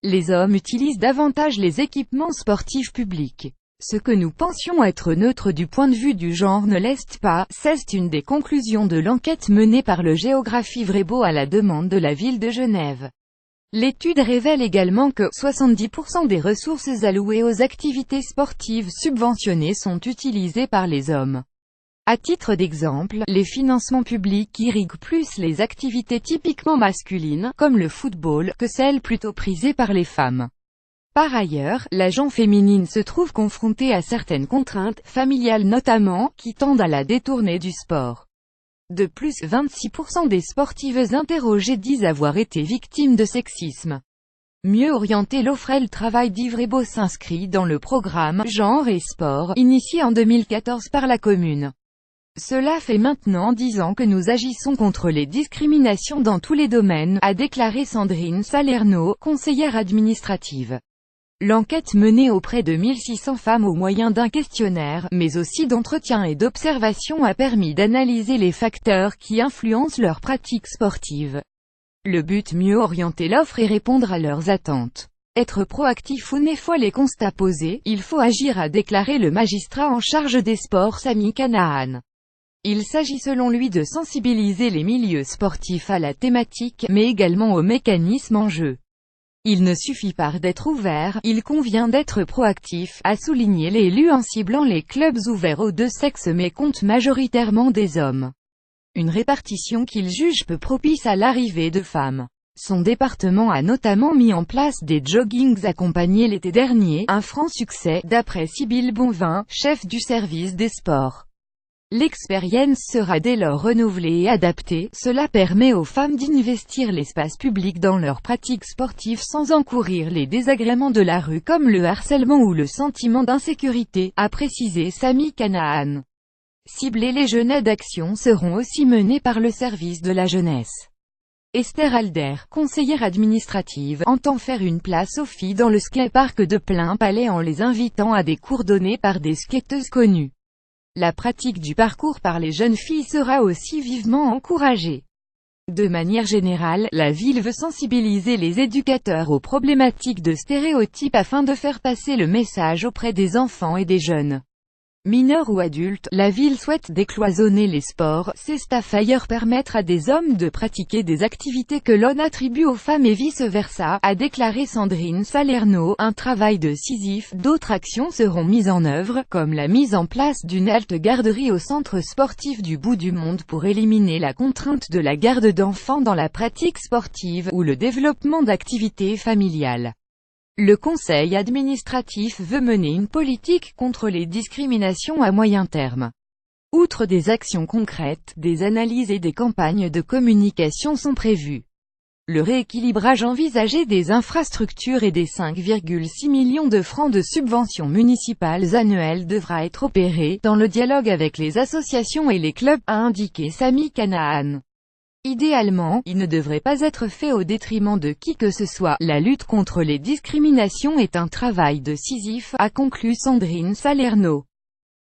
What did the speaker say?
Les hommes utilisent davantage les équipements sportifs publics. Ce que nous pensions être neutre du point de vue du genre ne l'est pas, c'est une des conclusions de l'enquête menée par le Géographie Vrébo à la demande de la ville de Genève. L'étude révèle également que 70% des ressources allouées aux activités sportives subventionnées sont utilisées par les hommes. À titre d'exemple, les financements publics irriguent plus les activités typiquement masculines, comme le football, que celles plutôt prisées par les femmes. Par ailleurs, la gent féminine se trouve confrontée à certaines contraintes, familiales notamment, qui tendent à la détourner du sport. De plus, 26% des sportives interrogées disent avoir été victimes de sexisme. Mieux orienter l'offre le travail d'Ivrébo s'inscrit dans le programme « Genre et sport » initié en 2014 par la commune. Cela fait maintenant 10 ans que nous agissons contre les discriminations dans tous les domaines, a déclaré Sandrine Salerno, conseillère administrative. L'enquête menée auprès de 1600 femmes au moyen d'un questionnaire, mais aussi d'entretiens et d'observations a permis d'analyser les facteurs qui influencent leurs pratiques sportives. Le but: mieux orienter l'offre et répondre à leurs attentes. Être proactif une fois les constats posés, il faut agir, a déclaré le magistrat en charge des sports Sami Kanaan. Il s'agit selon lui de sensibiliser les milieux sportifs à la thématique, mais également aux mécanismes en jeu. Il ne suffit pas d'être ouvert, il convient d'être proactif, a souligné l'élu en ciblant les clubs ouverts aux deux sexes mais comptent majoritairement des hommes. Une répartition qu'il juge peu propice à l'arrivée de femmes. Son département a notamment mis en place des joggings accompagnés l'été dernier, un franc succès, d'après Sybille Bonvin, chef du service des sports. L'expérience sera dès lors renouvelée et adaptée, cela permet aux femmes d'investir l'espace public dans leurs pratiques sportives sans encourir les désagréments de la rue comme le harcèlement ou le sentiment d'insécurité, a précisé Sami Kanaan. Cibler les jeunes d'actions seront aussi menées par le service de la jeunesse. Esther Alder, conseillère administrative, entend faire une place aux filles dans le skatepark de Plein Palais en les invitant à des cours donnés par des skateuses connues. La pratique du parcours par les jeunes filles sera aussi vivement encouragée. De manière générale, la ville veut sensibiliser les éducateurs aux problématiques de stéréotypes afin de faire passer le message auprès des enfants et des jeunes. Mineurs ou adultes, la ville souhaite décloisonner les sports, c'est-à-dire permettre à des hommes de pratiquer des activités que l'on attribue aux femmes et vice-versa, a déclaré Sandrine Salerno. Un travail de Sisyphe, d'autres actions seront mises en œuvre, comme la mise en place d'une halte garderie au centre sportif du bout du monde pour éliminer la contrainte de la garde d'enfants dans la pratique sportive, ou le développement d'activités familiales. Le conseil administratif veut mener une politique contre les discriminations à moyen terme. Outre des actions concrètes, des analyses et des campagnes de communication sont prévues. Le rééquilibrage envisagé des infrastructures et des 5,6 millions de francs de subventions municipales annuelles devra être opéré, dans le dialogue avec les associations et les clubs, a indiqué Sami Kanaan. Idéalement, il ne devrait pas être fait au détriment de qui que ce soit. La lutte contre les discriminations est un travail de Sisyphe, a conclu Sandrine Salerno.